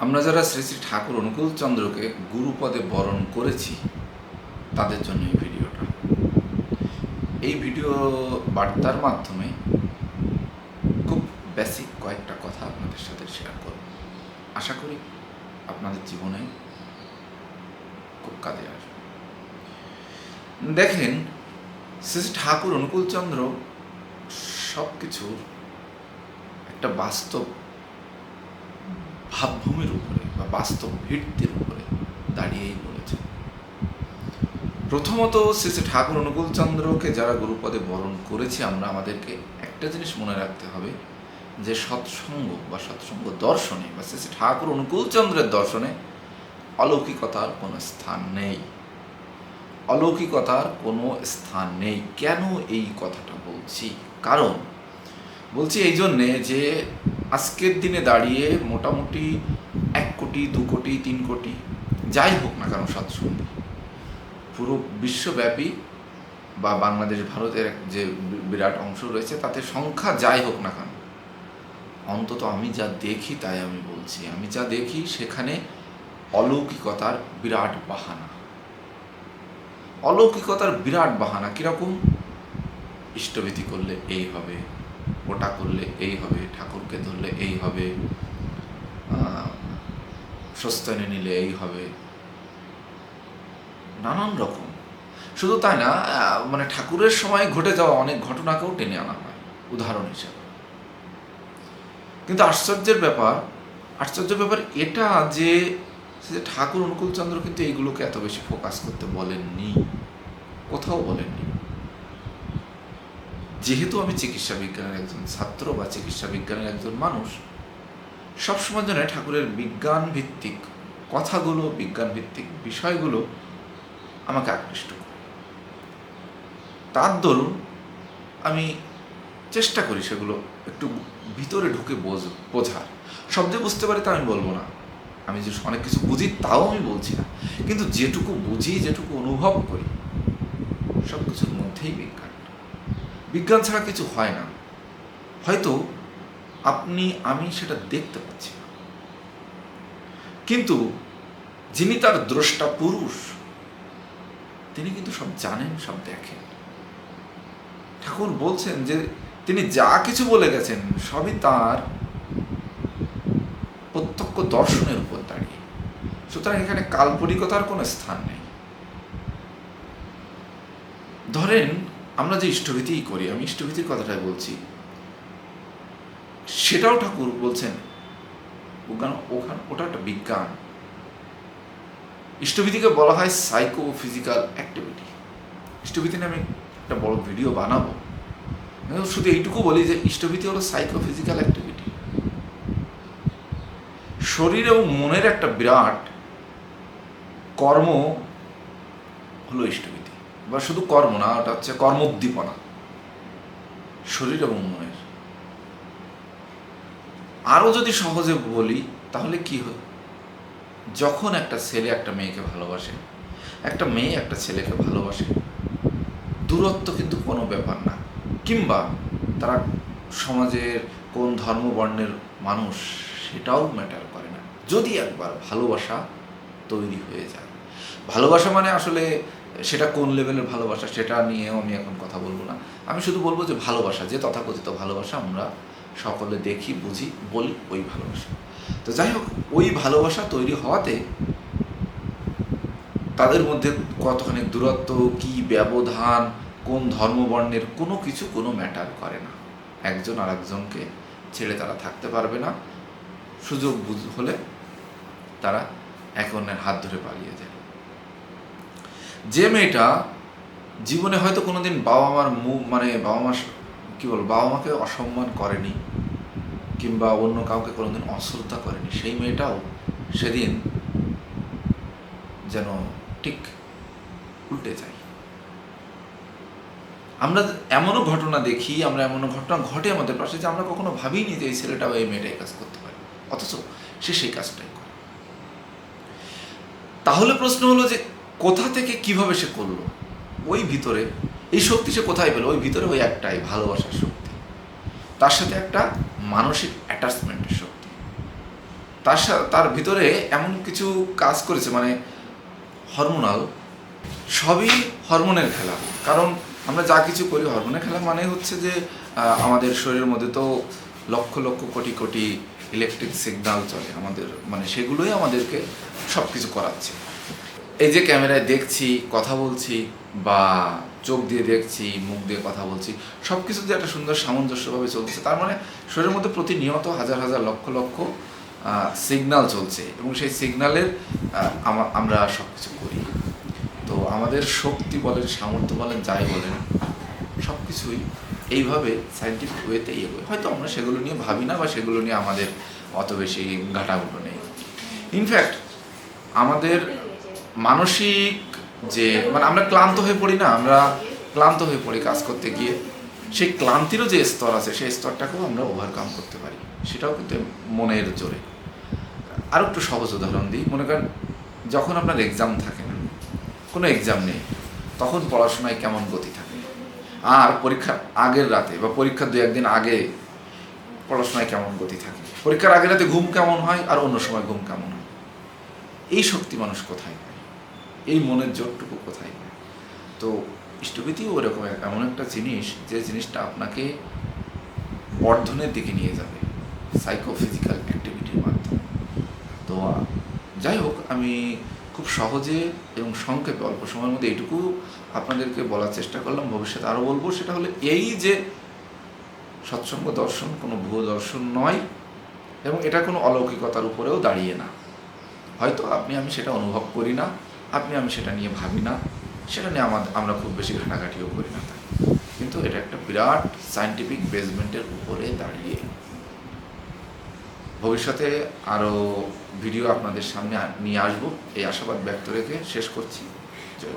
আমরা যারা শ্রী শ্রী ঠাকুর অনুকূল চন্দ্রকে গুরুপদে বরণ করেছি তাদের জন্য এই ভিডিওটা। এই ভিডিও বার্তার মাধ্যমে খুব বেসিক কয়েকটা কথা আপনাদের সাথে শেয়ার করব। আশা করি আপনাদের জীবনে খুব কাজে আসবে। দেখেন, শ্রী শ্রী ঠাকুর অনুকূল চন্দ্র সব কিছুর একটা বাস্তব ভাবভূমির উপরে বা বাস্তব ভিত্তির উপরে দাঁড়িয়েই বলেছে। প্রথমত শ্রী শ্রী ঠাকুর অনুকূল চন্দ্রকে যারা গুরুপদে বরণ করেছি আমরা, আমাদেরকে একটা জিনিস মনে রাখতে হবে যে সৎসঙ্গ বা সৎসঙ্গ দর্শনে বা শ্রী শ্রী ঠাকুর অনুকূল চন্দ্রের দর্শনে অলৌকিকতার কোনো স্থান নেই। অলৌকিকতার কোনো স্থান নেই। কেন এই কথাটা বলছি? কারণ বলছি এই জন্যে যে আজকের দিনে দাঁড়িয়ে মোটামুটি 1 কোটি 2 কোটি 3 কোটি যাই হোক না কেন সৎসঙ্গী পুরো বিশ্বব্যাপী বা বাংলাদেশ ভারতের যে বিরাট অংশ রয়েছে তাতে সংখ্যা যাই হোক না কেন, অন্তত আমি যা দেখি তাই আমি বলছি, আমি যা দেখি সেখানে অলৌকিকতার বিরাট বাহানা। অলৌকিকতার বিরাট বাহানা কীরকম? ইষ্টভীতি করলে এই হবে, ওটা করলে এই হবে, ঠাকুরকে ধরলে এই হবে, স্বস্তানে নিলে এই হবে, নানান রকম। শুধু তাই না, মানে ঠাকুরের সময় ঘটে যাওয়া অনেক ঘটনাকেও টেনে আনা হয় উদাহরণ হিসাবে। কিন্তু আশ্চর্যের ব্যাপার এটা যে ঠাকুর অনুকূল চন্দ্র কিন্তু এইগুলোকে এত বেশি ফোকাস করতে বলেননি, কোথাও বলেননি। যেহেতু আমি চিকিৎসা বিজ্ঞানের একজন ছাত্র বা চিকিৎসা বিজ্ঞানের একজন মানুষ, সবসময় জন্য ঠাকুরের বিজ্ঞান ভিত্তিক কথাগুলো, বিজ্ঞান ভিত্তিক বিষয়গুলো আমাকে আকৃষ্ট করে। তার দরুন আমি চেষ্টা করি সেগুলো একটু ভিতরে ঢুকে বোঝার। সব যে বুঝতে পারি তা আমি বলবো না, আমি যে অনেক কিছু বুঝি তাও আমি বলছি না, কিন্তু যেটুকু বুঝি, যেটুকু অনুভব করি, সব কিছুর মধ্যেই বিজ্ঞান। বিজ্ঞান ছাড়া কিছু হয় না। হয়তো আমি সেটা দেখতে পাচ্ছি না, কিন্তু যিনি তার দ্রষ্টা পুরুষ তিনি কিন্তু সব জানেন, সব দেখেন। ঠাকুর বলছেন যে তিনি যা কিছু বলে গেছেন সবই তার প্রত্যক্ষ দর্শনের উপর দাঁড়িয়ে। সুতরাং এখানে কাল্পনিকতার কোনো স্থান নেই। ধরেন আমরা যে ইষ্টভীতিই করি, আমি ইষ্টভীতির কথাটাই বলছি, সেটাও ঠাকুর বলছেন ওটা একটা বিজ্ঞান। ইষ্টভীতিকে বলা হয় সাইকো ফিজিক্যাল অ্যাক্টিভিটি। ইষ্টভীতি নিয়ে আমি একটা বড় ভিডিও বানাবো, শুধু এইটুকু বলি যে ইষ্টভীতি হলো সাইকো ফিজিক্যাল অ্যাক্টিভিটি। শরীর এবং মনের একটা বিরাট কর্ম হলো ইষ্টভীতি, বা শুধু কর্ম না, ওটা হচ্ছে কর্মোদ্দীপনা শরীর এবং মনের। আরও যদি সহজে বলি তাহলে কি হয়, যখন একটা ছেলে একটা মেয়েকে ভালোবাসে, একটা মেয়ে একটা ছেলেকে ভালোবাসে, দূরত্ব কিন্তু কোনো ব্যাপার না, কিংবা তারা সমাজের কোন ধর্মবর্ণের মানুষ সেটাও ম্যাটার করে না, যদি একবার ভালোবাসা তৈরি হয়ে যায়। ভালোবাসা মানে আসলে সেটা কোন লেভেলের ভালোবাসা সেটা নিয়েও আমি এখন কথা বলবো না। আমি শুধু বলবো যে ভালোবাসা, যে তথাকথিত ভালোবাসা আমরা সকলে দেখি, বুঝি, বলি, ওই ভালোবাসা। তো যাই হোক, ওই ভালোবাসা তৈরি হওয়াতে তাদের মধ্যে কতখানি দূরত্ব, কি ব্যবধান, কোন ধর্মবর্ণের, কোনো কিছু কোনো ম্যাটার করে না। একজন আর একজনকে ছেড়ে তারা থাকতে পারবে না। সুযোগ হলে তারা একে অন্যের হাত ধরে পালিয়ে যায়। যে মেয়েটা জীবনে হয়তো কোনোদিন বাবা মাকে অসম্মান করেনি, কিংবা অন্য কাউকে কোনোদিন অশ্রদ্ধা করেনি, সেই মেয়েটাও সেদিন যেন ঠিক উল্টে যায়। আমরা এমনও ঘটনা দেখি, এমনও ঘটনা ঘটে আমাদের পাশে যে আমরা কখনো ভাবিনি যে এই ছেলেটা বা এই মেয়েটা এই কাজ করতে পারে, অথচ সে সেই কাজটাই করে। তাহলে প্রশ্ন হলো যে কোথা থেকে কিভাবে সে করলো? ওই ভিতরে এই শক্তি সে কোথায় পেল? ওই ভিতরে ওই একটাই ভালোবাসার শক্তি, তার সাথে একটা মানসিক অ্যাটাচমেন্টের শক্তি। তার ভিতরে এমন কিছু কাজ করেছে, মানে হরমোনাল, সবই হরমোনের খেলা। কারণ আমরা যা কিছু করি হরমোনের খেলা, মানে হচ্ছে যে আমাদের শরীরের মধ্যে তো লক্ষ লক্ষ কোটি কোটি ইলেকট্রিক সিগন্যাল চলে আমাদের, মানে সেগুলোই আমাদেরকে সব কিছু করাচ্ছে। এই যে ক্যামেরায় দেখছি, কথা বলছি, বা চোখ দিয়ে দেখছি, মুখ দিয়ে কথা বলছি, সব কিছু যে একটা সুন্দর সামঞ্জস্যভাবে চলছে, তার মানে শরীরের মধ্যে প্রতিনিয়ত হাজার হাজার লক্ষ লক্ষ সিগন্যাল চলছে, এবং সেই সিগন্যালের আমরা সব কিছু করি। তো আমাদের শক্তি বলেন, সামর্থ্য বলেন, যাই বলেন, সব কিছুই এইভাবে সায়েন্টিফিক ওয়েতে এগোয়। হয়তো আমরা সেগুলো নিয়ে ভাবি না, বা সেগুলো নিয়ে আমাদের অত বেশি ঘাটাঘুটো নেই। ইনফ্যাক্ট আমাদের মানসিক যে, মানে আমরা ক্লান্ত হয়ে পড়ি না, আমরা ক্লান্ত হয়ে পড়ি কাজ করতে গিয়ে, সেই ক্লান্তিরও যে স্তর আছে, সেই স্তরটাকেও আমরা ওভারকাম করতে পারি, সেটাও কিন্তু মনের জোরে। আরও একটু সহজ উদাহরণ দিই। মনে করেন যখন আপনার এক্সাম থাকে না, কোনো এক্সাম নেই, তখন পড়াশোনায় কেমন গতি থাকে, আর পরীক্ষার আগের রাতে বা পরীক্ষার 2-1 দিন আগে পড়াশোনায় কেমন গতি থাকে, পরীক্ষার আগের রাতে ঘুম কেমন হয়, আর অন্য সময় ঘুম কেমন হয়। এই শক্তি মানুষ কোথায় পায়, এই মনের জোরটুকু কোথায় পায়? তো ইষ্টভীতিও ওরকম এমন একটা জিনিস, যে জিনিসটা আপনাকে বর্ধনের দিকে নিয়ে যাবে সাইকোফিজিক্যাল অ্যাক্টিভিটির মাধ্যমে। তো যাই হোক, আমি খুব সহজে এবং সংক্ষেপে অল্প সময়ের মধ্যে এইটুকু আপনাদেরকে বলার চেষ্টা করলাম। ভবিষ্যতে আরও বলবো। সেটা হলো এই যে সৎসঙ্গ দর্শন কোনো ভুয়ো দর্শন নয়, এবং এটা কোনো অলৌকিকতার উপরেও দাঁড়িয়ে না। হয়তো আমি সেটা অনুভব করি না, আমি সেটা নিয়ে ভাবি না, সেটা নিয়ে আমরা খুব বেশি ঘাটাঘাটিও করি না, কিন্তু এটা একটা বিরাট সায়েন্টিফিক বেসমেন্টের উপরে দাঁড়িয়ে। ভবিষ্যতে আরও ভিডিও আপনাদের সামনে নিয়ে আসবো, এই আশাবাদ ব্যক্ত রেখে শেষ করছি। জয়।